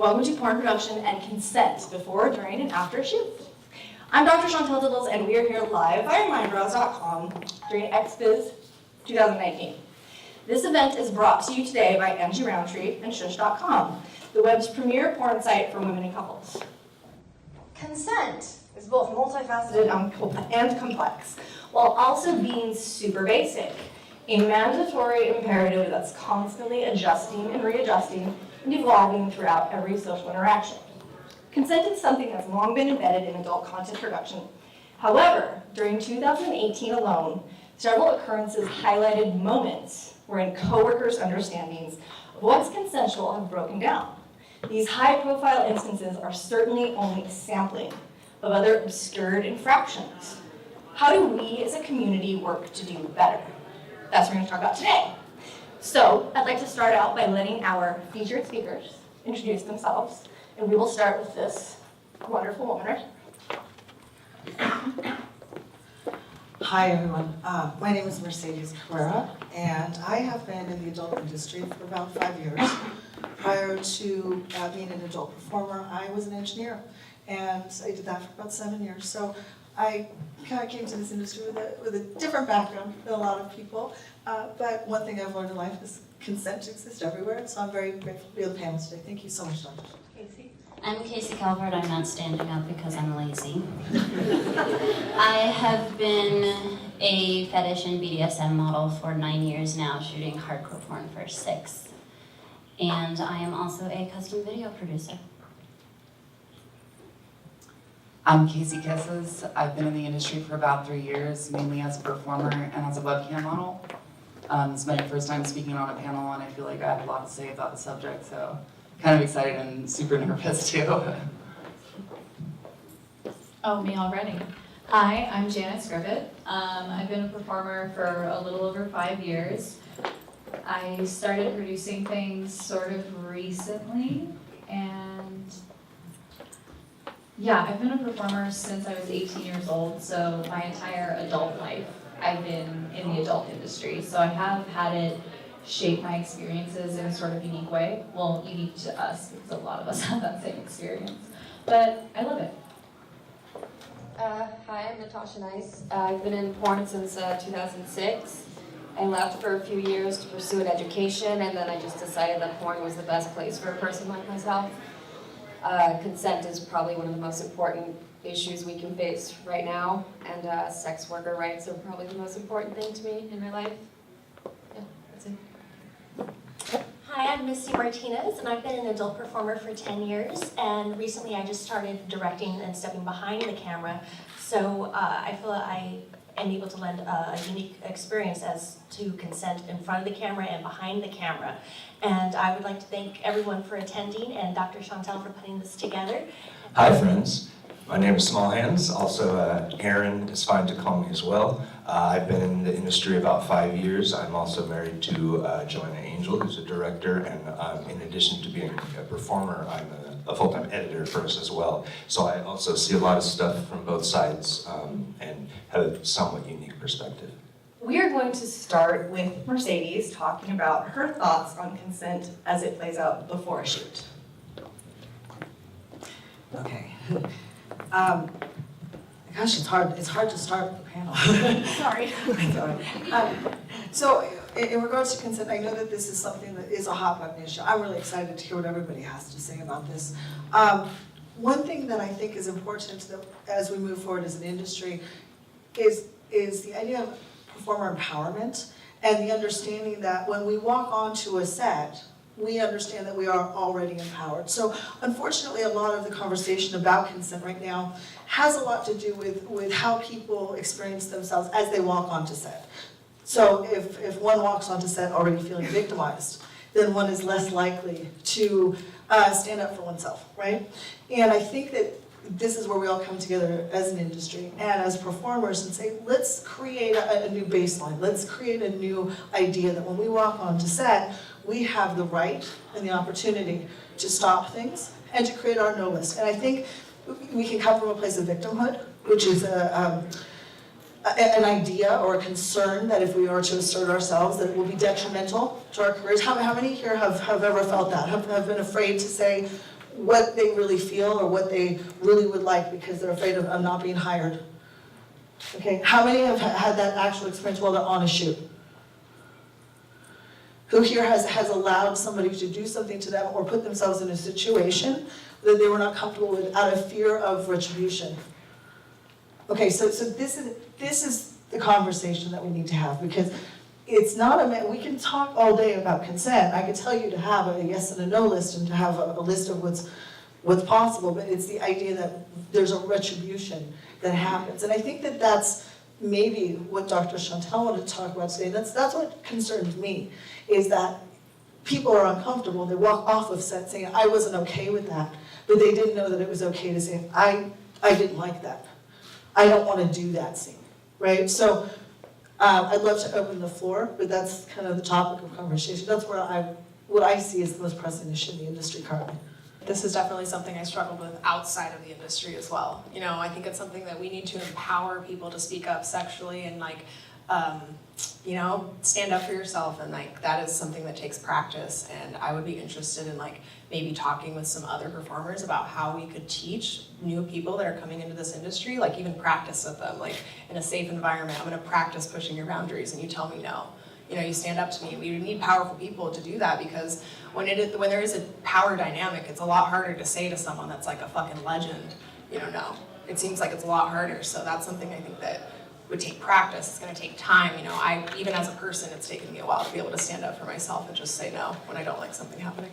Welcome to porn production and consent before, during, and after a shoot. I'm Dr. Chantel Dibbles, and we are here live via Mindbrowse.com during XBIZ 2019. This event is brought to you today by MG Roundtree and Shush.com, the web's premier porn site for women and couples. Consent is both multifaceted and complex, while also being super basic, a mandatory imperative that's constantly adjusting and readjusting and evolving throughout every social interaction. Consent is something that's long been embedded in adult content production. However, during 2018 alone, several occurrences highlighted moments wherein coworkers' understandings of what's consensual have broken down. These high-profile instances are certainly only a sampling of other obscured infractions. How do we as a community work to do better? That's what we're going to talk about today. So I'd like to start out by letting our featured speakers introduce themselves, and we will start with this wonderful woman right here. Hi everyone, my name is Mercedes Carrera, and I have been in the adult industry for about 5 years. Prior to being an adult performer, I was an engineer, and I did that for about 7 years. So I kind of came to this industry with a different background than a lot of people, but one thing I've learned in life is consent exists everywhere, so I'm very grateful to be on the panel today. Thank you so much, Dr. Casey. I'm Casey Calvert. I'm not standing up because I'm lazy. I have been a fetish and BDSM model for 9 years now, shooting hardcore porn for 6. And I am also a custom video producer. I'm Casey Kisses. I've been in the industry for about 3 years, mainly as a performer and as a webcam model. It's my first time speaking on a panel, and I feel like I have a lot to say about the subject, so kind of excited and super nervous too. Oh, me already. Hi, I'm Janet Scribbett. I've been a performer for a little over 5 years. I started producing things sort of recently, and yeah, I've been a performer since I was 18 years old, so my entire adult life I've been in the adult industry. So I have had it shape my experiences in a sort of unique way. Well, unique to us, because a lot of us have that same experience. But I love it. Hi, I'm Natasha Nice. I've been in porn since 2006. I left for a few years to pursue an education, and then I just decided that porn was the best place for a person like myself. Consent is probably one of the most important issues we can face right now, and sex worker rights are probably the most important thing to me in my life. Yeah, that's it. Hi, I'm Misty Martinez, and I've been an adult performer for 10 years, and recently I just started directing and stepping behind the camera, so I feel I am able to lend a unique experience as to consent in front of the camera and behind the camera. And I would like to thank everyone for attending and Dr. Chantel for putting this together. Hi friends, my name is Small Hands, also Aaron is fine to call me as well. I've been in the industry about 5 years. I'm also married to Joanna Angel, who's a director, and in addition to being a performer, I'm a full-time editor for us as well. So I also see a lot of stuff from both sides and have a somewhat unique perspective. We are going to start with Mercedes talking about her thoughts on consent as it plays out before a shoot. Okay. Gosh, it's hard to start with the panel. Sorry. So in regards to consent, I know that this is something that is a hot button issue. I'm really excited to hear what everybody has to say about this. One thing that I think is important as we move forward as an industry is the idea of performer empowerment and the understanding that when we walk onto a set, we understand that we are already empowered. So unfortunately, a lot of the conversation about consent right now has a lot to do with how people experience themselves as they walk onto set. So if one walks onto set already feeling victimized, then one is less likely to stand up for oneself, right? And I think that this is where we all come together as an industry and as performers and say, let's create a new baseline. Let's create a new idea that when we walk onto set, we have the right and the opportunity to stop things and to create our no list. And I think we can come from a place of victimhood, which is an idea or a concern that if we are to assert ourselves, that it will be detrimental to our careers. How many here have ever felt that, have been afraid to say, what they really feel or what they really would like because they're afraid of not being hired. Okay, how many have had that actual experience while they're on a shoot? Who here has allowed somebody to do something to them or put themselves in a situation that they were not comfortable with out of fear of retribution? Okay, so this is the conversation that we need to have, because it's not we can talk all day about consent. I could tell you to have a yes and a no list and to have a list of what's possible, but it's the idea that there's a retribution that happens. And I think that that's maybe what Dr. Chantel wanted to talk about today. That's what concerns me, is that people are uncomfortable. They walk off of set saying, I wasn't okay with that, but they didn't know that it was okay to say, I didn't like that. I don't want to do that scene, right? So I'd love to open the floor, but that's kind of the topic of conversation. That's where what I see as the most pressing issue in the industry currently. This is definitely something I struggled with outside of the industry as well. You know, I think it's something that we need to empower people to speak up sexually and you know, stand up for yourself, and like that is something that takes practice. And I would be interested in like maybe talking with some other performers about how we could teach new people that are coming into this industry, like even practice with them, like in a safe environment. I'm gonna practice pushing your boundaries and you tell me no. You know, you stand up to me. We need powerful people to do that, because when there is a power dynamic, it's a lot harder to say to someone that's like a fucking legend, you know, no. It seems like it's a lot harder. So that's something I think that would take practice. It's gonna take time. You know, even as a person, it's taken me a while to be able to stand up for myself and just say no when I don't like something happening.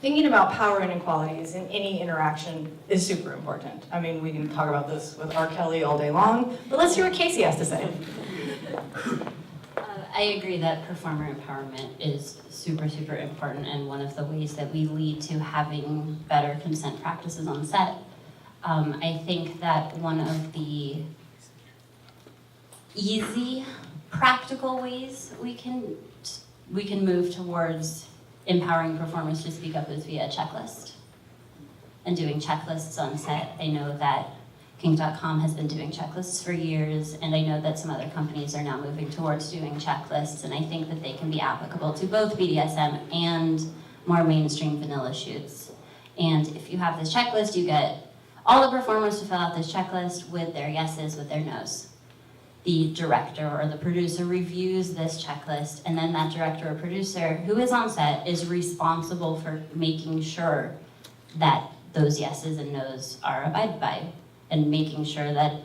Thinking about power inequalities in any interaction is super important. I mean, we can talk about this with R. Kelly all day long, but let's hear what Casey has to say. I agree that performer empowerment is super, super important, and one of the ways that we lead to having better consent practices on set. I think that one of the easy, practical ways we can move towards empowering performers to speak up is via a checklist and doing checklists on set. I know that Kink.com has been doing checklists for years, and I know that some other companies are now moving towards doing checklists, and I think that they can be applicable to both BDSM and more mainstream vanilla shoots. And if you have this checklist, you get all the performers to fill out this checklist with their yeses, with their nos. The director or the producer reviews this checklist, and then that director or producer who is on set is responsible for making sure that those yeses and nos are abided by, and making sure that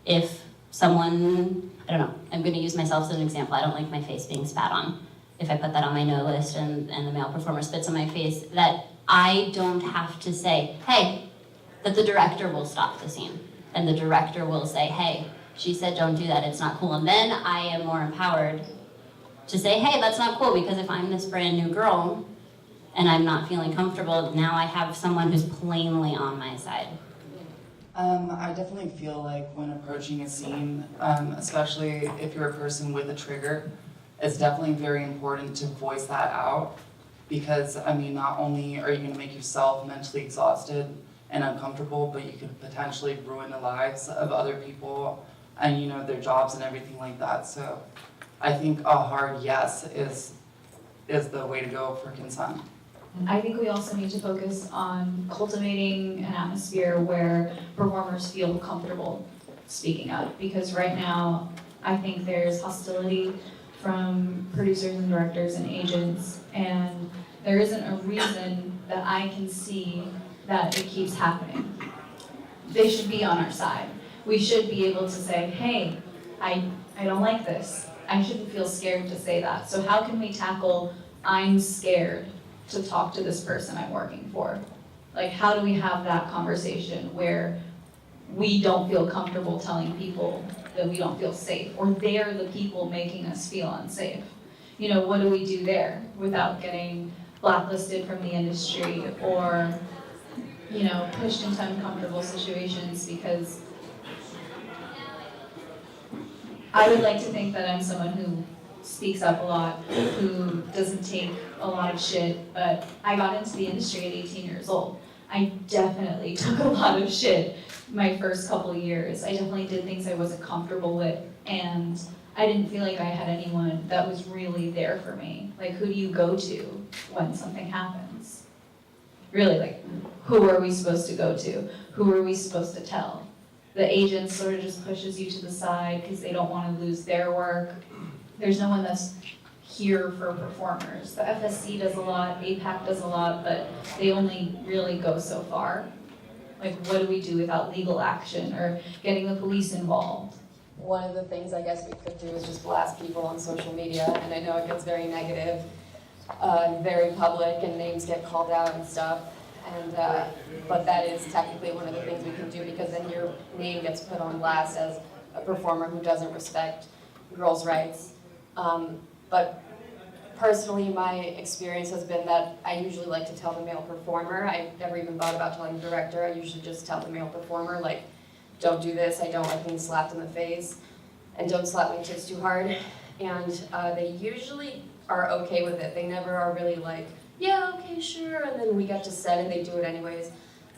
if someone, I don't know, I'm gonna use myself as an example, I don't like my face being spat on. If I put that on my no list and the male performer spits on my face, that I don't have to say, hey, that the director will stop the scene. And the director will say, hey, she said don't do that, it's not cool. And then I am more empowered to say, hey, that's not cool, because if I'm this brand new girl and I'm not feeling comfortable, now I have someone who's plainly on my side. I definitely feel like when approaching a scene, especially if you're a person with a trigger, it's definitely very important to voice that out, because I mean, not only are you going to make yourself mentally exhausted and uncomfortable, but you could potentially ruin the lives of other people and, you know, their jobs and everything like that. So I think a hard yes is the way to go for consent. I think we also need to focus on cultivating an atmosphere where performers feel comfortable speaking up, because right now I think there's hostility from producers and directors and agents, and there isn't a reason that I can see that it keeps happening. They should be on our side. We should be able to say, hey, I don't like this. I shouldn't feel scared to say that. So how can we tackle I'm scared to talk to this person I'm working for? Like, how do we have that conversation where we don't feel comfortable telling people that we don't feel safe, or they're the people making us feel unsafe? You know, what do we do there without getting blacklisted from the industry or, you know, pushed into uncomfortable situations? Because I would like to think that I'm someone who speaks up a lot, who doesn't take a lot of shit, but I got into the industry at 18 years old. I definitely took a lot of shit my first couple of years. I definitely did things I wasn't comfortable with, and I didn't feel like I had anyone that was really there for me. Like, who do you go to when something happens? really, like, who are we supposed to go to? Who are we supposed to tell? The agent sort of just pushes you to the side because they don't want to lose their work. There's no one that's here for performers. The FSC does a lot, APAC does a lot, but they only really go so far. Like, what do we do without legal action or getting the police involved? One of the things I guess we could do is just blast people on social media, and I know it gets very negative, very public, and names get called out and stuff. And but that is technically one of the things we can do, because then your name gets put on blast as a performer who doesn't respect girls' rights. But personally, my experience has been that I usually like to tell the male performer. I never even thought about telling the director. I usually just tell the male performer, like, don't do this, I don't like being slapped in the face, and don't slap my tits too hard. And they usually are okay with it. They never are really like, yeah, okay, sure, and then we get to set and they do it anyways.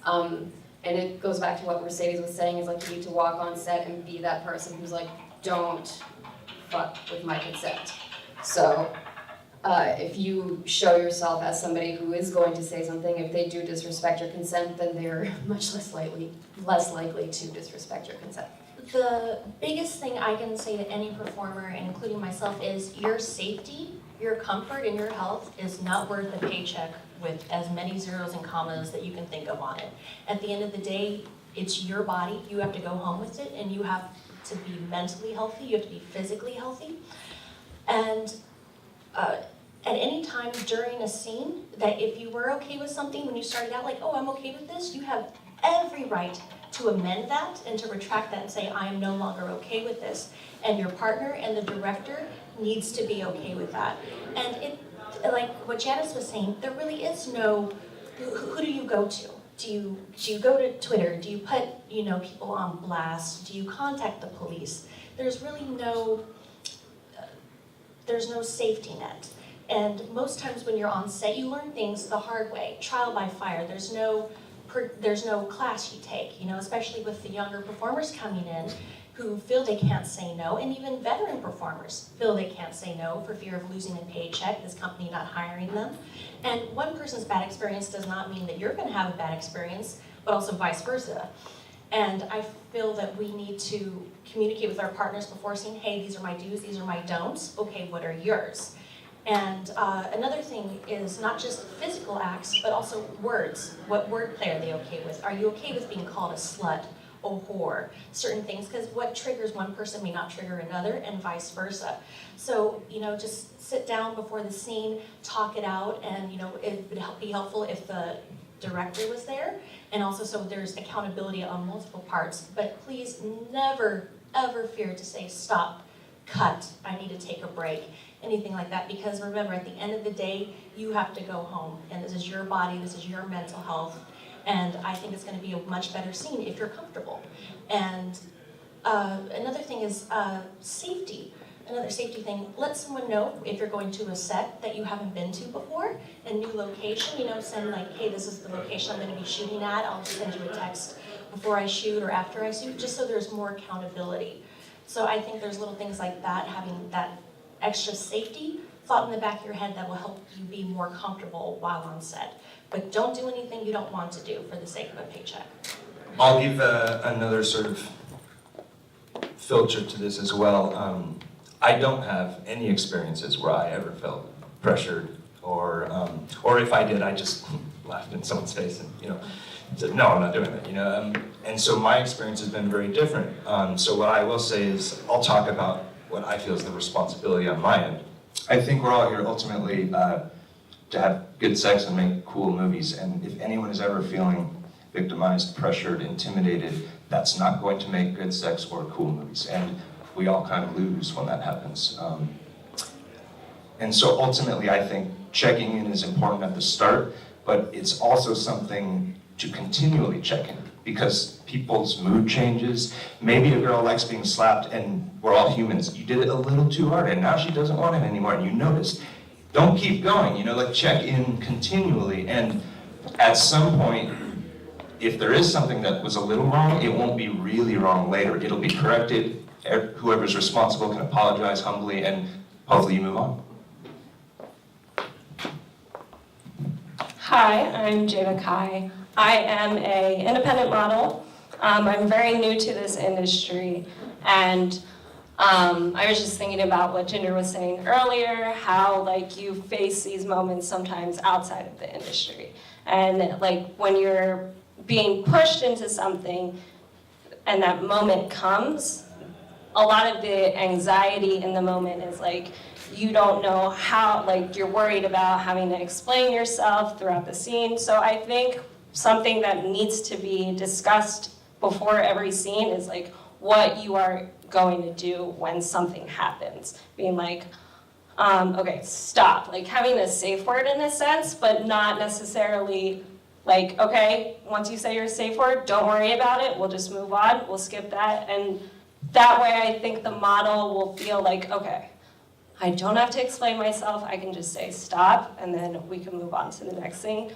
And it goes back to what Mercedes was saying, is like, you need to walk on set and be that person who's like, don't fuck with my consent. So if you show yourself as somebody who is going to say something, if they do disrespect your consent, then they're much less likely to disrespect your consent. The biggest thing I can say to any performer, including myself, is your safety, your comfort, and your health is not worth a paycheck with as many zeros and commas that you can think of on it. At the end of the day, it's your body. You have to go home with it, and you have to be mentally healthy. You have to be physically healthy. And at any time during a scene, that if you were okay with something when you started out, like, oh, I'm okay with this, you have every right to amend that and to retract that and say, I am no longer okay with this. And your partner and the director needs to be okay with that. And it, like what Janice was saying, there really is no, who do you go to? Do you go to Twitter? Do you put, people on blast? Do you contact the police? There's really there's no safety net. And most times when you're on set, you learn things the hard way, trial by fire. There's no class you take, especially with the younger performers coming in who feel they can't say no, and even veteran performers feel they can't say no for fear of losing a paycheck, this company not hiring them. And one person's bad experience does not mean that you're going to have a bad experience, but also vice versa. And I feel that we need to communicate with our partners before saying, hey, these are my do's, these are my don'ts, okay, what are yours? And another thing is not just physical acts, but also words. What wordplay are they okay with? Are you okay with being called a slut, a whore, certain things? Because what triggers one person may not trigger another, and vice versa. So, just sit down before the scene, talk it out, and, it would be helpful if the director was there, and also so there's accountability on multiple parts. But please never, ever fear to say, stop, cut, I need to take a break. Anything like that, because remember, at the end of the day, you have to go home, and this is your body, this is your mental health, and I think it's going to be a much better scene if you're comfortable. And another thing is safety. Another safety thing, let someone know if you're going to a set that you haven't been to before, a new location, send like, hey, this is the location I'm going to be shooting at, I'll send you a text before I shoot or after I shoot, just so there's more accountability. So I think there's little things like that, having that extra safety thought in the back of your head that will help you be more comfortable while on set. But don't do anything you don't want to do for the sake of a paycheck. I'll give another sort of filter to this as well. I don't have any experiences where I ever felt pressured, or if I did, I just laughed in someone's face and said, no, I'm not doing that. And so my experience has been very different. So what I will say is, I'll talk about what I feel is the responsibility on my end. I think we're all here ultimately to have good sex and make cool movies, and if anyone is ever feeling victimized, pressured, intimidated, that's not going to make good sex or cool movies, and we all kind of lose when that happens. And so ultimately I think checking in is important at the start, but it's also something to continually check in, because people's mood changes. Maybe a girl likes being slapped, and we're all humans. You did it a little too hard, and now she doesn't want it anymore, and you noticed. Don't keep going, check in continually, and at some point, if there is something that was a little wrong, it won't be really wrong later. It'll be corrected. Whoever's responsible can apologize humbly, and hopefully you move on. Hi, I'm Jada Kai. I am an independent model. I'm very new to this industry, and I was just thinking about what Jinder was saying earlier, how like you face these moments sometimes outside of the industry. And like when you're being pushed into something and that moment comes, a lot of the anxiety in the moment is like, you don't know how, like you're worried about having to explain yourself throughout the scene. So I think something that needs to be discussed before every scene is like what you are going to do when something happens. Being like, okay, stop. Like having a safe word in a sense, but not necessarily like, okay, once you say your safe word, don't worry about it. We'll just move on. We'll skip that. And that way I think the model will feel like, okay, I don't have to explain myself. I can just say stop, and then we can move on to the next thing.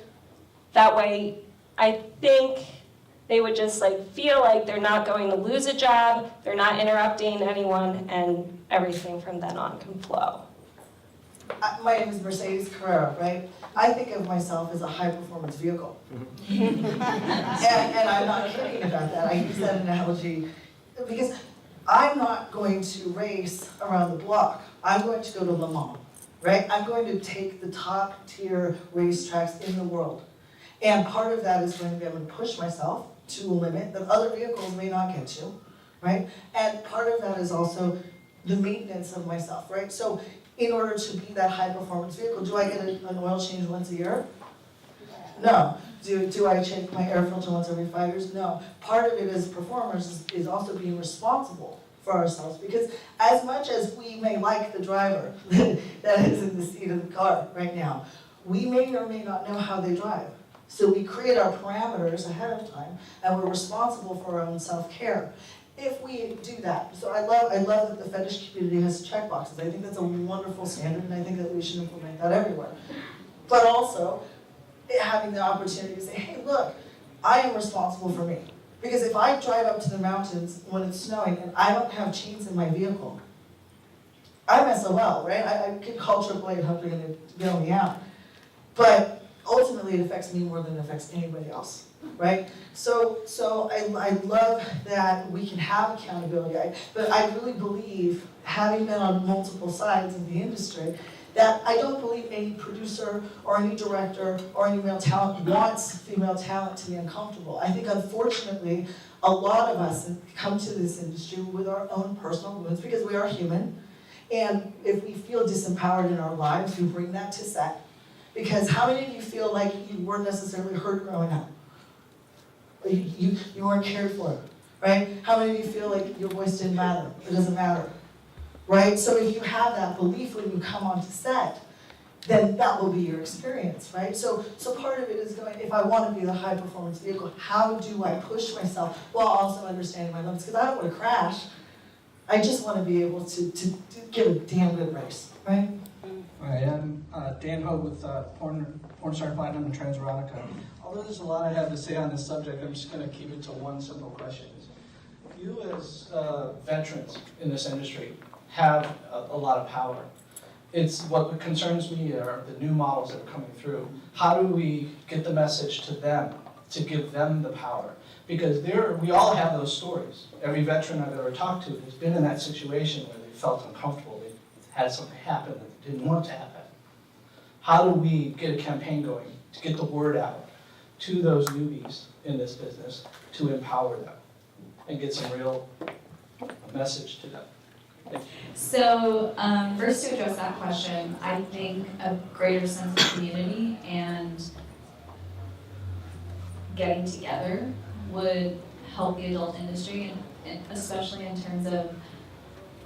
That way, I think they would just like feel like they're not going to lose a job, they're not interrupting anyone, and everything from then on can flow. My name is Mercedes Carrera, right? I think of myself as a high-performance vehicle. and I'm not kidding about that. I use that analogy because I'm not going to race around the block. I'm going to go to Le Mans, right? I'm going to take the top tier racetracks in the world. And part of that is going to be able to push myself to a limit that other vehicles may not get to, right? And part of that is also the maintenance of myself, right? So in order to be that high performance vehicle, do I get an oil change once a year? No. Do I check my air filter once every 5 years? No. Part of it as performers is also being responsible for ourselves, because as much as we may like the driver that is in the seat of the car right now, we may or may not know how they drive. So we create our parameters ahead of time, and we're responsible for our own self-care. If we do that, so I love that the fetish community has checkboxes. I think that's a wonderful standard, and I think that we should implement that everywhere. But also, having the opportunity to say, hey, look, I am responsible for me. Because if I drive up to the mountains when it's snowing and I don't have chains in my vehicle, I'm SOL, right? I could call AAA and hope they're going to bail me out. But ultimately, it affects me more than it affects anybody else, right? So I love that we can have accountability. But I really believe, having been on multiple sides of the industry, that I don't believe any producer or any director or any male talent wants female talent to be uncomfortable. I think, unfortunately, a lot of us come to this industry with our own personal wounds because we are human. And if we feel disempowered in our lives, we bring that to set. Because how many of you feel like you weren't necessarily heard growing up? You weren't cared for, right? How many of you feel like your voice didn't matter? It doesn't matter. Right? So if you have that belief when you come onto set, then that will be your experience, right? So part of it is going, if I want to be the high performance vehicle, how do I push myself while also understanding my limits? Because I don't want to crash. I just want to be able to give a damn good race, right? Hi, I'm Dan Ho with Porn Star Platinum and Transerotica. Although there's a lot I have to say on this subject, I'm just going to keep it to one simple question. You as veterans in this industry have a lot of power. It's what concerns me are the new models that are coming through. How do we get the message to them to give them the power? Because we all have those stories. Every veteran I've ever talked to has been in that situation where they felt uncomfortable. They had something happen that they didn't want to happen. How do we get a campaign going to get the word out to those newbies in this business to empower them and get some real message to them? So first, to address that question, I think a greater sense of community and getting together would help the adult industry, and especially in terms of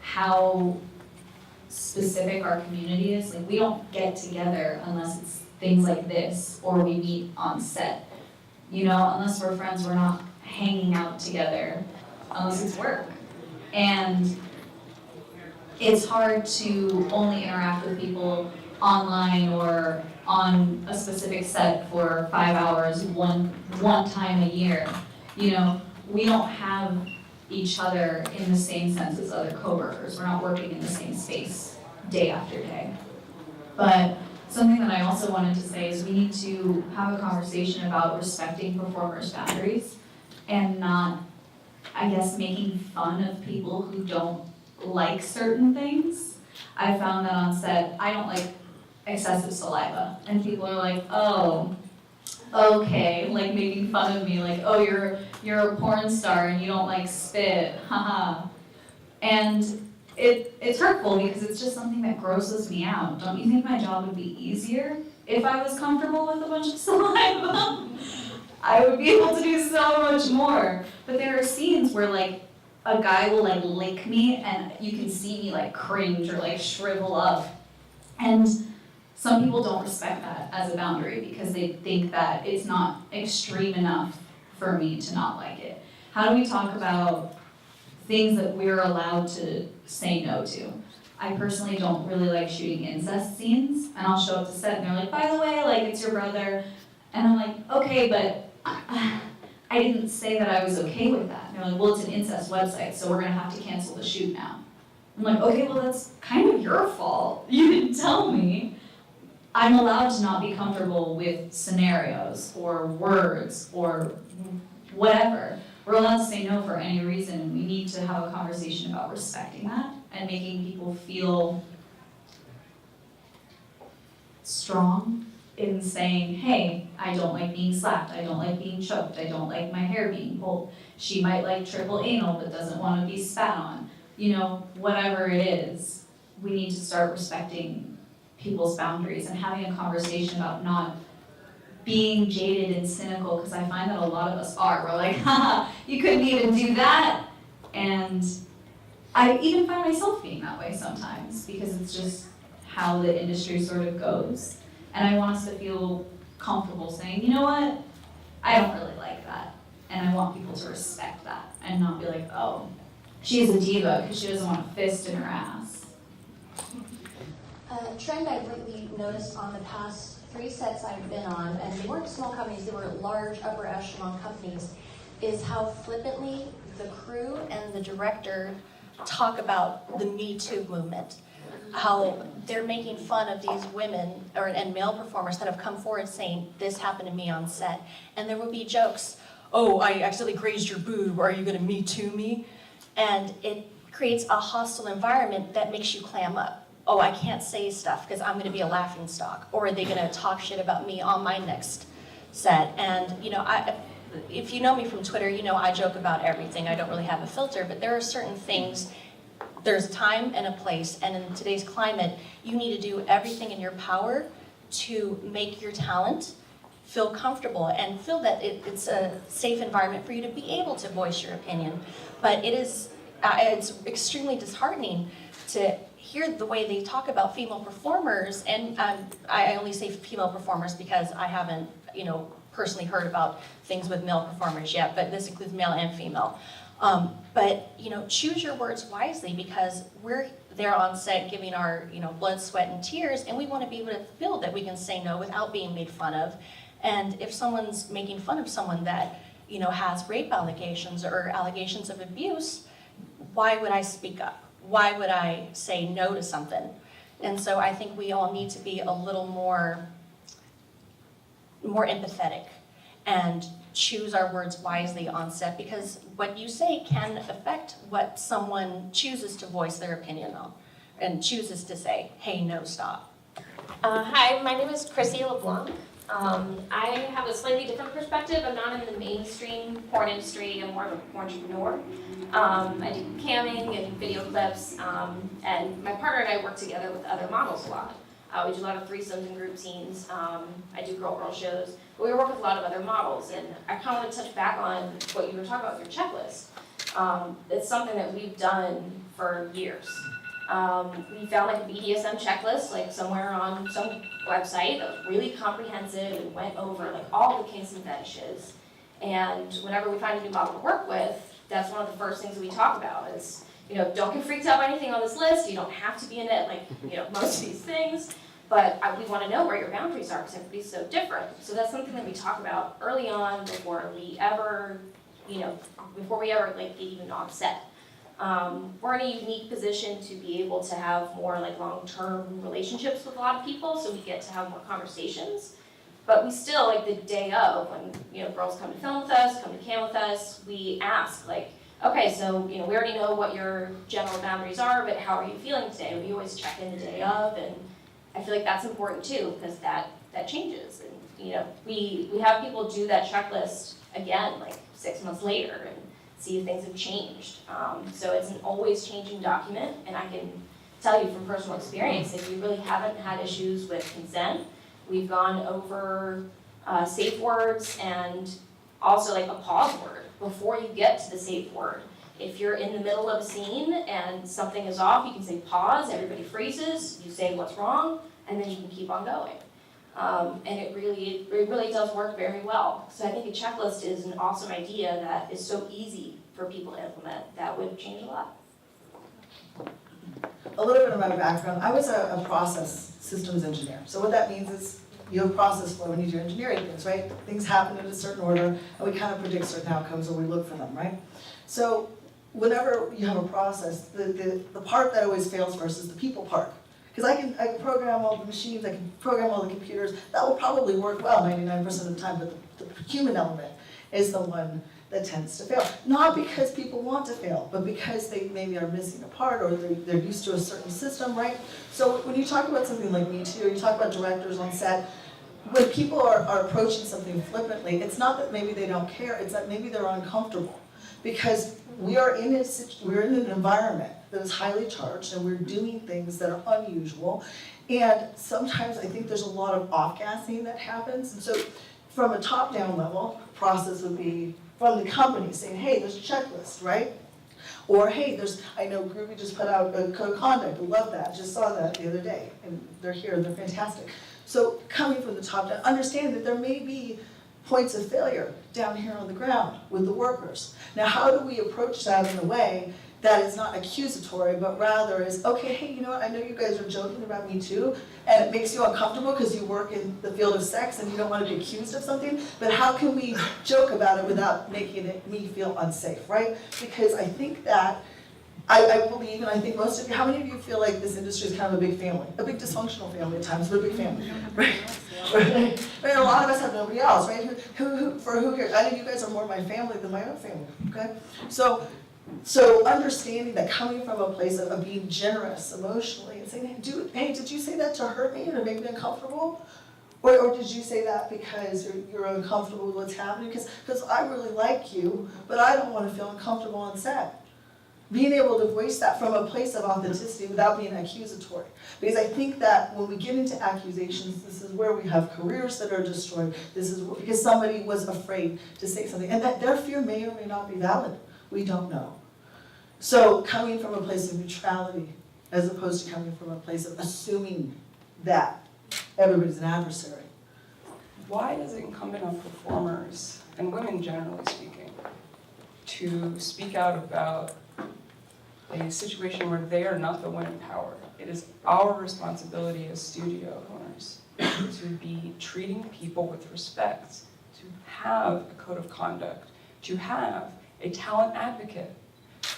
how specific our community is. Like, we don't get together unless it's things like this or we meet on set. You know, unless we're friends, we're not hanging out together unless it's work. And it's hard to only interact with people online or on a specific set for 5 hours one time a year. You know, we don't have each other in the same sense as other coworkers. We're not working in the same space day after day. But Something that I also wanted to say is we need to have a conversation about respecting performers' boundaries and not, I guess, making fun of people who don't like certain things. I found that on set, I don't like excessive saliva, and people are like, oh, okay, like making fun of me, like, oh, you're a porn star and you don't like spit, haha. And it's hurtful because it's just something that grosses me out. Don't you think my job would be easier if I was comfortable with a bunch of saliva? I would be able to do so much more. But there are scenes where like a guy will like lick me and you can see me like cringe or like shrivel up. And some people don't respect that as a boundary because they think that it's not extreme enough for me to not like it. How do we talk about things that we're allowed to say no to? I personally don't really like shooting incest scenes, and I'll show up to set and they're like, by the way, like it's your brother. And I'm like, okay, but I didn't say that I was okay with that. And they're like, well, it's an incest website, so we're gonna have to cancel the shoot now. I'm like, okay, well that's kind of your fault. You didn't tell me. I'm allowed to not be comfortable with scenarios or words or whatever. We're allowed to say no for any reason, and we need to have a conversation about respecting that and making people feel strong in saying, hey, I don't like being slapped, I don't like being choked, I don't like my hair being pulled. She might like triple anal but doesn't want to be spat on. You know, whatever it is, we need to start respecting people's boundaries and having a conversation about not being jaded and cynical, because I find that a lot of us are. We're like, haha, you couldn't even do that. And I even find myself being that way sometimes because it's just how the industry sort of goes. And I want us to feel comfortable saying, you know what, I don't really like that. And I want people to respect that and not be like, oh, she's a diva because she doesn't want a fist in her ass. A trend I've lately noticed on the past 3 sets I've been on, and they weren't small companies, they were large upper echelon companies, is how flippantly the crew and the director talk about the Me Too movement. How they're making fun of these women and male performers that have come forward saying, this happened to me on set. And there will be jokes, oh, I accidentally grazed your boob, are you gonna Me Too me? And it creates a hostile environment that makes you clam up. Oh, I can't say stuff because I'm gonna be a laughing stock. Or are they gonna talk shit about me on my next set? And you know, if you know me from Twitter, you know I joke about everything. I don't really have a filter, but there are certain things, there's time and a place, and in today's climate, you need to do everything in your power to make your talent feel comfortable and feel that it's a safe environment for you to be able to voice your opinion. But it's extremely disheartening to hear the way they talk about female performers, and I only say female performers because I haven't, you know, personally heard about things with male performers yet, but this includes male and female. But, you know, choose your words wisely because we're there on set giving our, you know, blood, sweat, and tears, and we want to be able to feel that we can say no without being made fun of. And if someone's making fun of someone that, you know, has rape allegations or allegations of abuse, why would I speak up? Why would I say no to something? And so I think we all need to be a little more empathetic and choose our words wisely on set, because what you say can affect what someone chooses to voice their opinion on and chooses to say, hey, no, stop. Hi, my name is Chrissy LeBlanc. I have a slightly different perspective. I'm not in the mainstream porn industry. I'm more of a porntrepreneur. I do camming and video clips, and my partner and I work together with other models a lot. We do a lot of threesomes and group scenes. I do girl shows, but we work with a lot of other models. And I kind of want to touch back on what you were talking about with your checklist. It's something that we've done for years. We found like a BDSM checklist, like somewhere on some website that was really comprehensive and went over like all the kinks and fetishes. And whenever we find a new model to work with, that's one of the first things we talk about is, you know, don't get freaked out by anything on this list. You don't have to be in it, like, you know, most of these things. But we want to know where your boundaries are because everybody's so different. So that's something that we talk about early on before we ever, you know, like get even on set. we're in a unique position to be able to have more like long-term relationships with a lot of people, so we get to have more conversations. But we still, like the day of, when girls come to film with us, come to cam with us, we ask like, okay, so we already know what your general boundaries are, but how are you feeling today? We always check in the day of, and I feel like that's important too, because that changes. And we have people do that checklist again, like 6 months later, and see if things have changed. So it's an always changing document, and I can tell you from personal experience, if you really haven't had issues with consent, we've gone over safe words and also like a pause word before you get to the safe word. If you're in the middle of a scene and something is off, you can say pause, everybody freezes, you say what's wrong, and then you can keep on going. And it really does work very well. So I think a checklist is an awesome idea that is so easy for people to implement. That would change a lot. A little bit of my background, I was a process systems engineer. So what that means is you have process flow when you do engineering things, right? Things happen in a certain order, and we kind of predict certain outcomes, or we look for them, right? So whenever you have a process, the part that always fails first is the people part. Because I can program all the machines, I can program all the computers, that will probably work well 99% of the time, but the human element is the one that tends to fail. Not because people want to fail, but because they maybe are missing a part, or they're used to a certain system, right? So when you talk about something like Me Too, or you talk about directors on set, when people are approaching something flippantly, it's not that maybe they don't care, it's that maybe they're uncomfortable. Because we're in an environment that is highly charged, and we're doing things that are unusual. And sometimes I think there's a lot of off-gassing that happens. And so from a top-down level, process would be from the company saying, hey, there's a checklist, right? Or hey, I know Groovy just put out a code of conduct, I love that, just saw that the other day, and they're here, they're fantastic. So coming from the top down, understand that there may be points of failure down here on the ground with the workers. Now, how do we approach that in a way that is not accusatory, but rather is, okay, hey, you know what, I know you guys are joking about Me Too, and it makes you uncomfortable because you work in the field of sex and you don't want to be accused of something, but how can we joke about it without making me feel unsafe, right? Because I think that, I believe, and I think most of you, how many of you feel like this industry is kind of a big family? A big dysfunctional family at times, but a big family, right? Right? A lot of us have nobody else, right? Who here? I think you guys are more my family than my own family, okay? So understanding that, coming from a place of being generous emotionally and saying, hey, did you say that to hurt me or to make me uncomfortable? Or did you say that because you're uncomfortable with what's happening? Because I really like you, but I don't want to feel uncomfortable on set. Being able to voice that from a place of authenticity without being accusatory. Because I think that when we get into accusations, this is where we have careers that are destroyed. This is because somebody was afraid to say something. And that their fear may or may not be valid. We don't know. So coming from a place of neutrality, as opposed to coming from a place of assuming that everybody's an adversary. Why is it incumbent on performers, and women generally speaking, to speak out about a situation where they are not the one in power? It is our responsibility as studio owners to be treating people with respect, to have a code of conduct, to have a talent advocate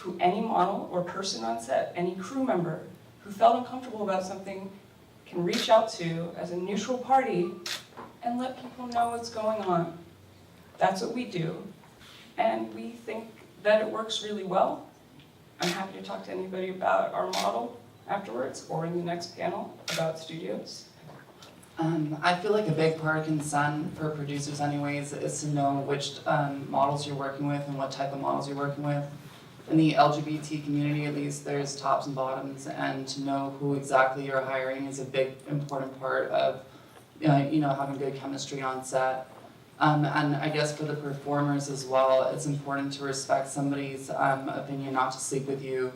who any model or person on set, any crew member who felt uncomfortable about something can reach out to as a neutral party and let people know what's going on. That's what we do, and we think that it works really well. I'm happy to talk to anybody about our model afterwards or in the next panel about studios. I feel like a big part of consent for producers anyways is to know which models you're working with and what type of models you're working with. In the LGBT community, at least, there's tops and bottoms, and to know who exactly you're hiring is a big, important part of having good chemistry on set. And I guess for the performers as well, it's important to respect somebody's opinion, not to sleep with you,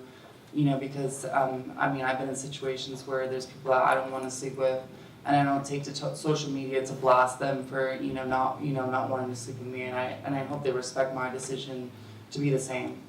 because I've been in situations where there's people that I don't want to sleep with, and I don't take to social media to blast them for not wanting to sleep with me, and I hope they respect my decision to be the same.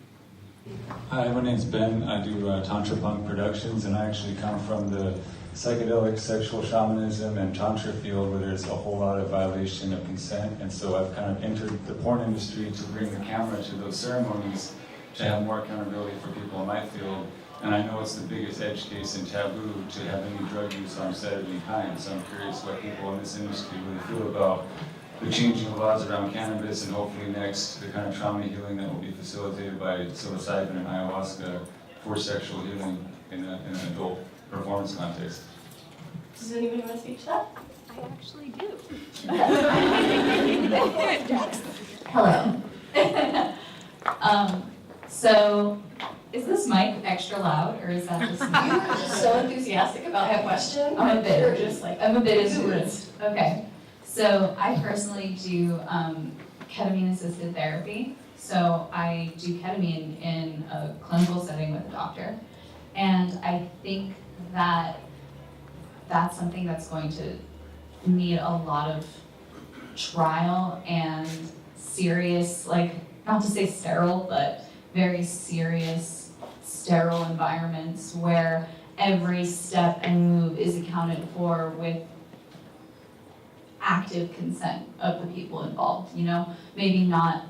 Hi, my name's Ben. I do Tantra Punk Productions, and I actually come from the psychedelic sexual shamanism and Tantra field where there's a whole lot of violation of consent, and so I've kind of entered the porn industry to bring the camera to those ceremonies to have more accountability for people in my field. And I know it's the biggest edge case and taboo to have any drug use on set of any kind. So I'm curious what people in this industry really feel about the changing of laws around cannabis, and hopefully next, the kind of trauma healing that will be facilitated by psilocybin and ayahuasca for sexual healing in an adult performance context. Does anybody want to speak to that? I actually do. Hello. So, is this mic extra loud, or is that just me? You were just so enthusiastic about that question. I'm a bit. You're just like, I'm a bit exuberant. Okay. So I personally do ketamine-assisted therapy. So I do ketamine in a clinical setting with a doctor. And I think that that's something that's going to need a lot of trial and serious, like, not to say sterile, but very serious sterile environments where every step and move is accounted for with active consent of the people involved, you know? Maybe not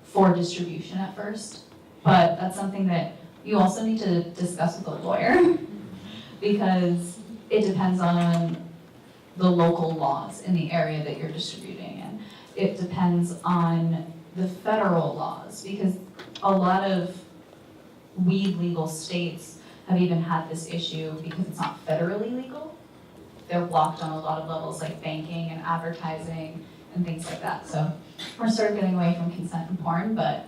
for distribution at first, but that's something that you also need to discuss with a lawyer because it depends on the local laws in the area that you're distributing in. It depends on the federal laws because a lot of weed legal states have even had this issue because it's not federally legal. They're blocked on a lot of levels like banking and advertising and things like that. So we're sort of getting away from consent and porn, but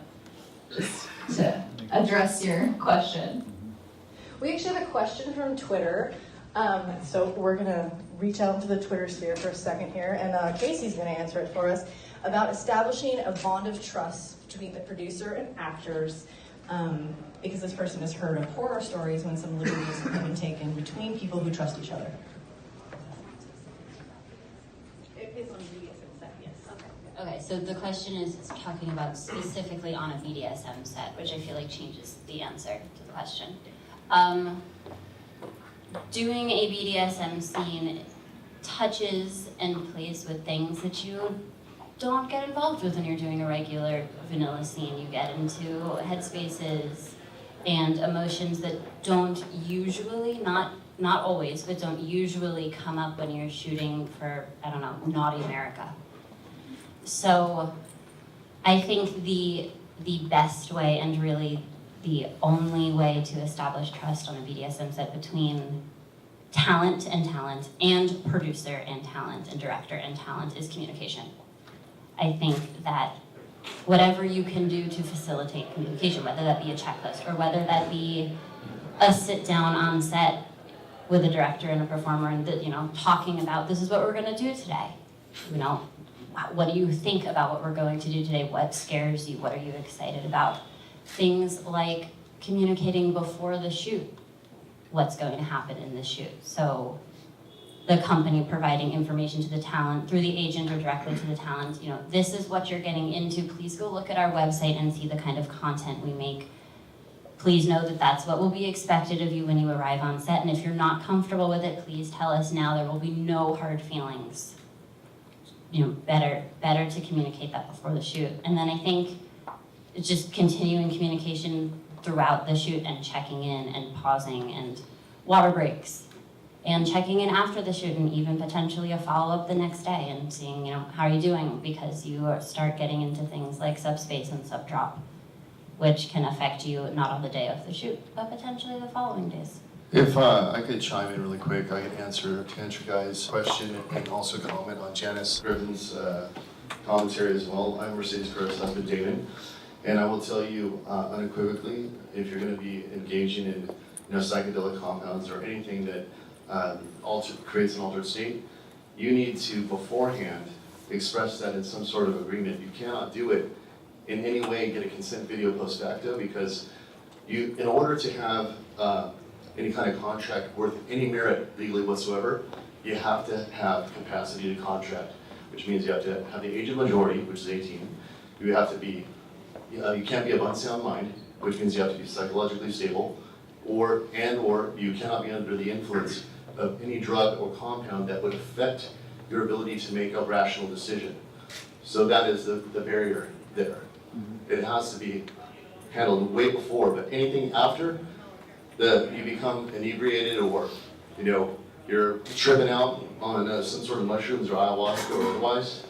just to address your question. We actually have a question from Twitter. So we're going to reach out into the Twitter sphere for a second here, and Casey's going to answer it for us about establishing a bond of trust between the producer and actors, because this person has heard of horror stories when some liberties have been taken between people who trust each other. It is on BDSM set, yes. Okay, so the question is talking about specifically on a BDSM set, which I feel like changes the answer to the question. Doing a BDSM scene touches and plays with things that you don't get involved with when you're doing a regular vanilla scene. You get into headspaces and emotions that don't usually, not always, but don't usually come up when you're shooting for, I don't know, Naughty America. So I think the best way and really the only way to establish trust on a BDSM set between talent and producer and talent and director and talent is communication. I think that whatever you can do to facilitate communication, whether that be a checklist or whether that be a sit down on set with a director and a performer and talking about this is what we're going to do today. What do you think about what we're going to do today? What scares you? What are you excited about? Things like communicating before the shoot, what's going to happen in the shoot. So the company providing information to the talent through the agent or directly to the talent, this is what you're getting into. Please go look at our website and see the kind of content we make. Please know that that's what will be expected of you when you arrive on set. And if you're not comfortable with it, please tell us now. There will be no hard feelings. Better to communicate that before the shoot. And then I think it's just continuing communication throughout the shoot and checking in and pausing and water breaks and checking in after the shoot and even potentially a follow-up the next day and seeing, how are you doing? Because you start getting into things like subspace and subdrop, which can affect you not on the day of the shoot, but potentially the following days. If I could chime in really quick, I could answer Guys' question and also comment on Janice Griffin's commentary as well. I'm Mercedes Gross, husband Damon, and I will tell you unequivocally, if you're going to be engaging in psychedelic compounds or anything that creates an altered state, you need to beforehand express that in some sort of agreement. You cannot do it in any way, get a consent video post facto, because in order to have any kind of contract worth any merit legally whatsoever, you have to have capacity to contract, which means you have to have the age of majority, which is 18. You have to be, you can't be of unsound mind, which means you have to be psychologically stable, or you cannot be under the influence of any drug or compound that would affect your ability to make a rational decision. So that is the barrier there. It has to be handled way before, but anything after, you become inebriated or, you know, you're tripping out on some sort of mushrooms or ayahuasca or otherwise,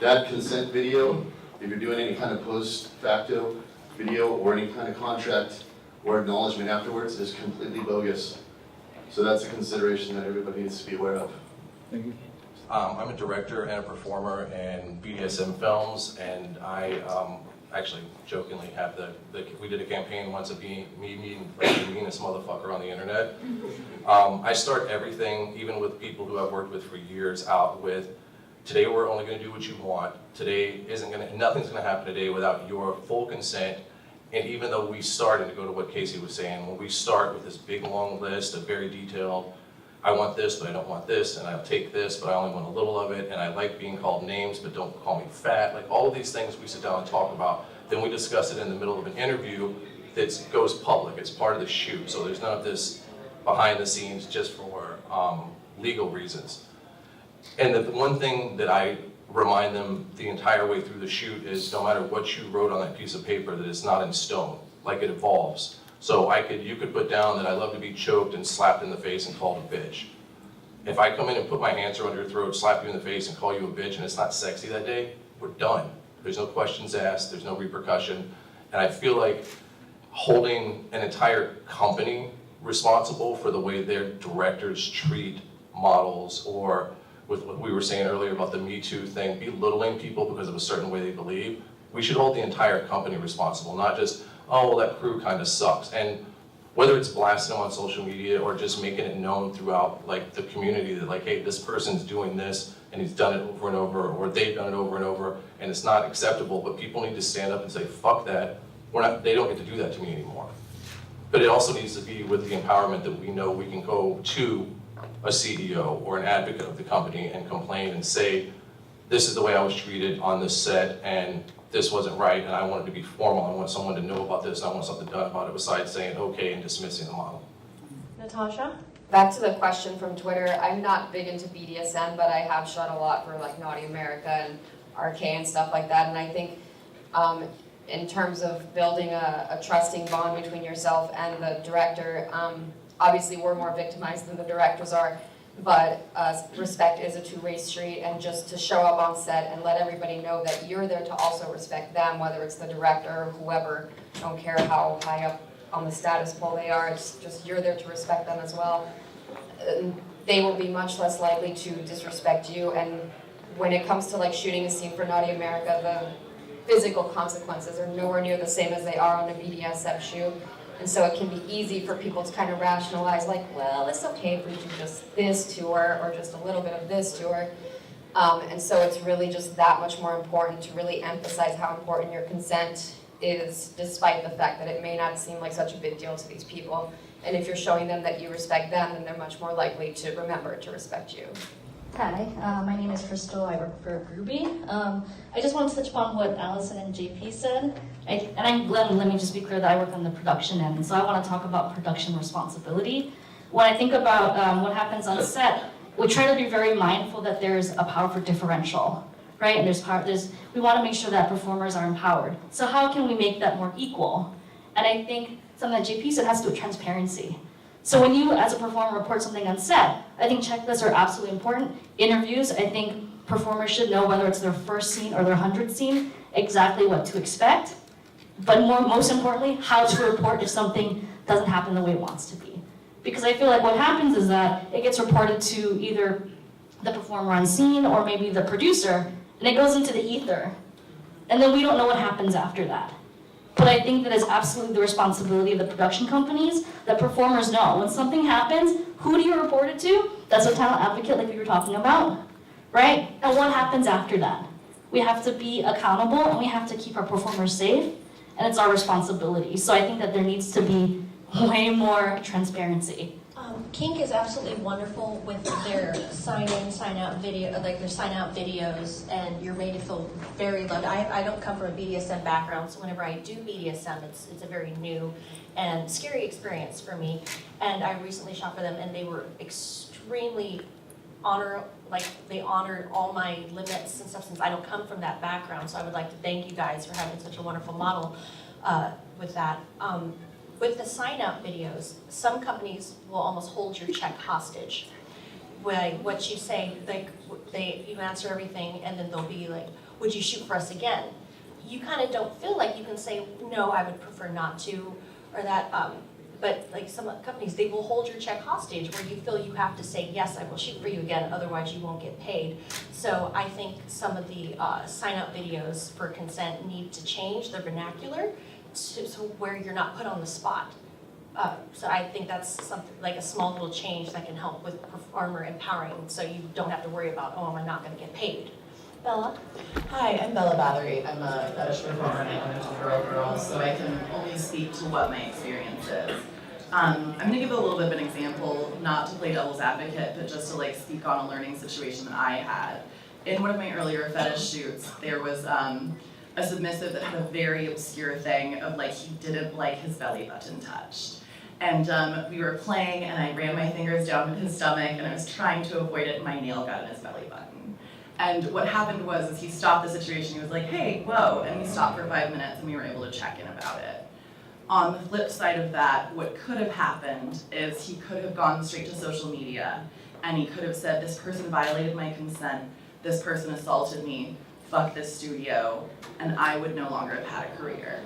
that consent video, if you're doing any kind of post-facto video or any kind of contract or acknowledgement afterwards, is completely bogus. So that's a consideration that everybody needs to be aware of. Thank you. I'm a director and a performer in BDSM films, and I actually jokingly have we did a campaign once of me meeting the meanest motherfucker on the internet. I start everything, even with people who I've worked with for years, out with, today we're only gonna do what you want. Today nothing's gonna happen today without your full consent. And even though we start, and to go to what Casey was saying, when we start with this big long list of very detailed, I want this, but I don't want this, and I'll take this, but I only want a little of it, and I like being called names, but don't call me fat. Like all of these things we sit down and talk about. Then we discuss it in the middle of an interview that goes public. It's part of the shoot. So there's none of this behind the scenes just for legal reasons. And the one thing that I remind them the entire way through the shoot is no matter what you wrote on that piece of paper, that it's not in stone, like it evolves. So you could put down that I love to be choked and slapped in the face and called a bitch. If I come in and put my hands around your throat, slap you in the face and call you a bitch and it's not sexy that day, we're done. There's no questions asked, there's no repercussion. And I feel like holding an entire company responsible for the way their directors treat models, or with what we were saying earlier about the Me Too thing, belittling people because of a certain way they believe, we should hold the entire company responsible, not just, oh, well, that crew kind of sucks. And whether it's blasting them on social media or just making it known throughout like the community that like, hey, this person's doing this and he's done it over and over, or they've done it over and over, and it's not acceptable, but people need to stand up and say, fuck that, they don't get to do that to me anymore. But it also needs to be with the empowerment that we know we can go to a CEO or an advocate of the company and complain and say, this is the way I was treated on this set, and this wasn't right, and I want it to be formal. I want someone to know about this, and I want something done about it besides saying okay and dismissing the model. Natasha? Back to the question from Twitter, I'm not big into BDSM, but I have shot a lot for like Naughty America and RK and stuff like that, and I think in terms of building a trusting bond between yourself and the director, obviously we're more victimized than the directors are, but respect is a two-way street, and just to show up on set and let everybody know that you're there to also respect them, whether it's the director or whoever, don't care how high up on the status pole they are, it's just you're there to respect them as well. They will be much less likely to disrespect you, and when it comes to like shooting a scene for Naughty America, the physical consequences are nowhere near the same as they are on a BDSM shoot. And so it can be easy for people to kind of rationalize like, well, it's okay if we do just this to her or just a little bit of this to her. And so it's really just that much more important to really emphasize how important your consent is, despite the fact that it may not seem like such a big deal to these people. And if you're showing them that you respect them, then they're much more likely to remember to respect you. Hi, my name is Crystal. I work for Groovy. I just want to touch upon what Allison and JP said. Let me just be clear that I work on the production end, so I want to talk about production responsibility. When I think about what happens on set, we try to be very mindful that there's a powerful differential, right? And we want to make sure that performers are empowered. So how can we make that more equal? And I think something that JP said has to do with transparency. So when you, as a performer, report something on set, I think checklists are absolutely important. Interviews, I think performers should know, whether it's their first scene or their 100th scene, exactly what to expect. But most importantly, how to report if something doesn't happen the way it wants to be. Because I feel like what happens is that it gets reported to either the performer on scene or maybe the producer, and it goes into the ether. And then we don't know what happens after that. But I think that it's absolutely the responsibility of the production companies that performers know. When something happens, who do you report it to? That's a talent advocate like we were talking about, right? And what happens after that? We have to be accountable and we have to keep our performers safe, and it's our responsibility. So I think that there needs to be way more transparency. Kink is absolutely wonderful with their sign-in, sign-out video, like their sign-out videos, and you're made to feel very loved. I don't come from a BDSM background, so whenever I do BDSM, it's a very new and scary experience for me. And I recently shot for them, and they were extremely they honored all my limits and stuff, since I don't come from that background. So I would like to thank you guys for having such a wonderful model. with that. With the sign-up videos, some companies will almost hold your check hostage. What you say, like, you answer everything, and then they'll be like, would you shoot for us again? You kind of don't feel like you can say, no, I would prefer not to, or that, but like some companies, they will hold your check hostage where you feel you have to say, yes, I will shoot for you again, otherwise you won't get paid. So I think some of the sign-up videos for consent need to change their vernacular so where you're not put on the spot. So I think that's something like a small little change that can help with performer empowering, so you don't have to worry about, oh, am I not going to get paid. Bella? Hi, I'm Bella Bathory. I'm a fetish performer and I own a Girl, so I can only speak to what my experience is. I'm going to give a little bit of an example, not to play devil's advocate, but just to like speak on a learning situation that I had. In one of my earlier fetish shoots, there was a submissive that had a very obscure thing of like he didn't like his belly button touched. And we were playing and I ran my fingers down his stomach and I was trying to avoid it and my nail got in his belly button. And what happened was he stopped the situation, he was like, hey, whoa, and we stopped for 5 minutes and we were able to check in about it. On the flip side of that, what could have happened is he could have gone straight to social media and he could have said, this person violated my consent, this person assaulted me, fuck this studio, and I would no longer have had a career.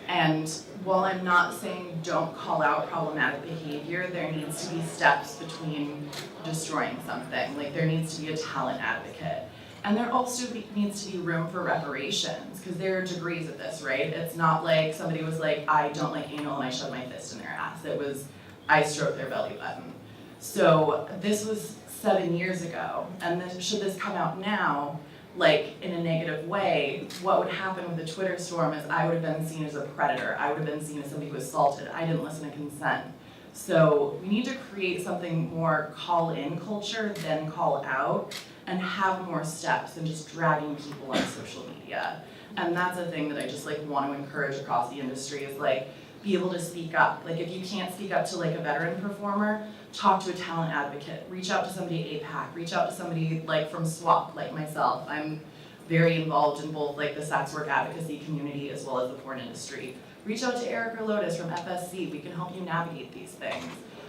And while I'm not saying don't call out problematic behavior, there needs to be steps between destroying something. Like there needs to be a talent advocate. And there also needs to be room for reparations, because there are degrees of this, right? It's not like somebody was like, I don't like anal and I shoved my fist in their ass. It was, I stroked their belly button. So this was 7 years ago, and then should this come out now, like in a negative way, what would happen with the Twitter storm is I would have been seen as a predator. I would have been seen as somebody who assaulted. I didn't listen to consent. So we need to create something more call-in culture than call out, and have more steps than just dragging people on social media. And that's a thing that I just like want to encourage across the industry is like be able to speak up. Like if you can't speak up to like a veteran performer, talk to a talent advocate, reach out to somebody at APAC, reach out to somebody like from SWAP like myself. I'm very involved in both like the sex work advocacy community as well as the porn industry. Reach out to Erica Lotus from FSC, we can help you navigate these things.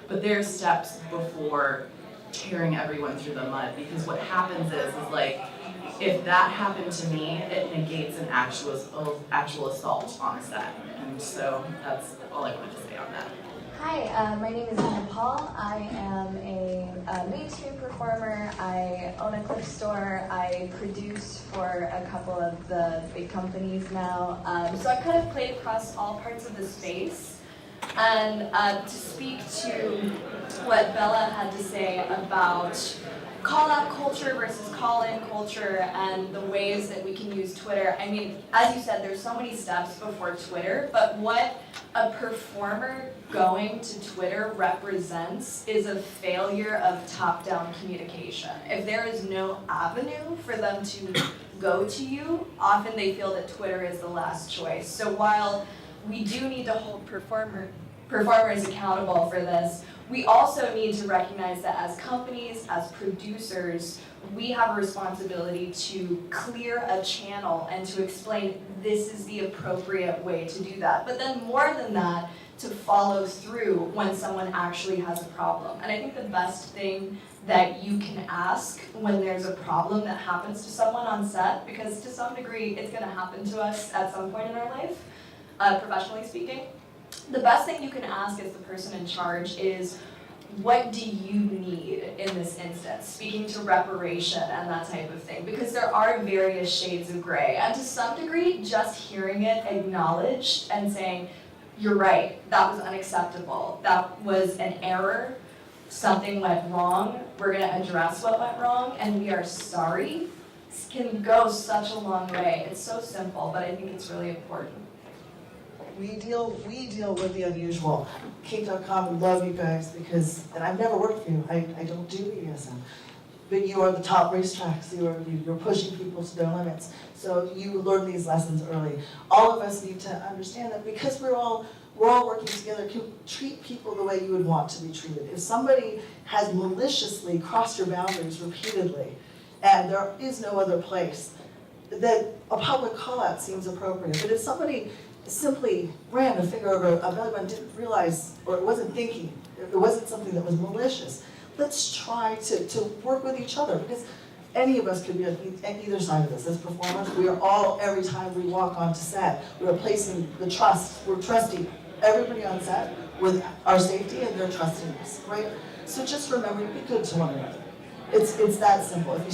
But there's steps before tearing everyone through the mud, because what happens is like, if that happened to me, it negates an actual assault on a set. And so that's all I wanted to say on that. Hi, my name is Nina Paul. I am a mainstream performer. I own a clip store. I produce for a couple of the big companies now. So I kind of played across all parts of the space. And to speak to what Bella had to say about call-out culture versus call-in culture and the ways that we can use Twitter. I mean, as you said, there's so many steps before Twitter, but what a performer going to Twitter represents is a failure of top-down communication. If there is no avenue for them to go to you, often they feel that Twitter is the last choice. So while we do need to hold performers accountable for this, we also need to recognize that as companies, as producers, we have a responsibility to clear a channel and to explain this is the appropriate way to do that. But then more than that, to follow through when someone actually has a problem. And I think the best thing that you can ask when there's a problem that happens to someone on set, because to some degree it's gonna happen to us at some point in our life, professionally speaking, the best thing you can ask as the person in charge is, what do you need in this instance? Speaking to reparation and that type of thing, because there are various shades of gray. And to some degree, just hearing it acknowledged and saying, you're right, that was unacceptable, that was an error, something went wrong, we're gonna address what went wrong, and we are sorry, can go such a long way. It's so simple, but I think it's really important. We deal with the unusual. Kate.com, we love you guys because, and I've never worked for you, I don't do BDSM, but you are the top racetracks, you're pushing people to their limits. So you learn these lessons early. All of us need to understand that because we're all working together, can treat people the way you would want to be treated. If somebody has maliciously crossed your boundaries repeatedly, and there is no other place, that a public call-out seems appropriate. But if somebody simply ran a finger over a belly button, didn't realize, or it wasn't thinking, it wasn't something that was malicious. Let's try to work with each other, because any of us could be on either side of this. As performers, we are all, every time we walk onto set, we are placing the trust, we're trusting everybody on set with our safety, and they're trusting us, right? So just remember to be good to one another. It's that simple. If you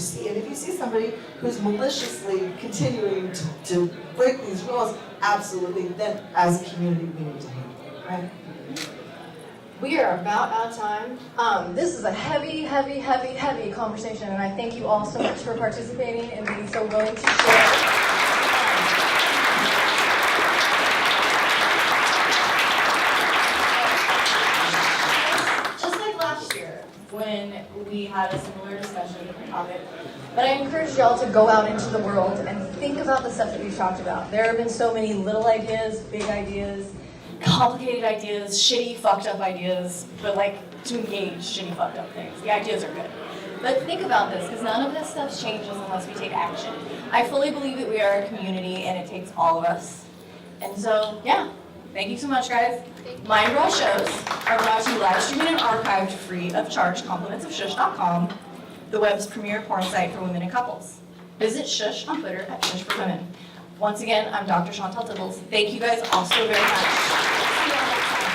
see somebody who's maliciously continuing to break these rules, absolutely, then as a community we need to handle it, right? We are about out of time. This is a heavy, heavy, heavy, heavy conversation, and I thank you all so much for participating and being so willing to share. Just like last year, when we had a similar discussion topic, but I encourage y'all to go out into the world and think about the stuff that we've talked about. There have been so many little ideas, big ideas, complicated ideas, shitty, fucked up ideas, but like to engage shitty, fucked up things. The ideas are good. But think about this, because none of this stuff changes unless we take action. I fully believe that we are a community and it takes all of us. And so, yeah, thank you so much, guys. Mindbrowse shows are brought to you live streaming and archived free of charge, complimentsofshush.com, the web's premier porn site for women and couples. Visit Shush on Twitter at Shush for Women. Once again, I'm Dr. Chantal Tibbles. Thank you guys all so very much. See you all next time.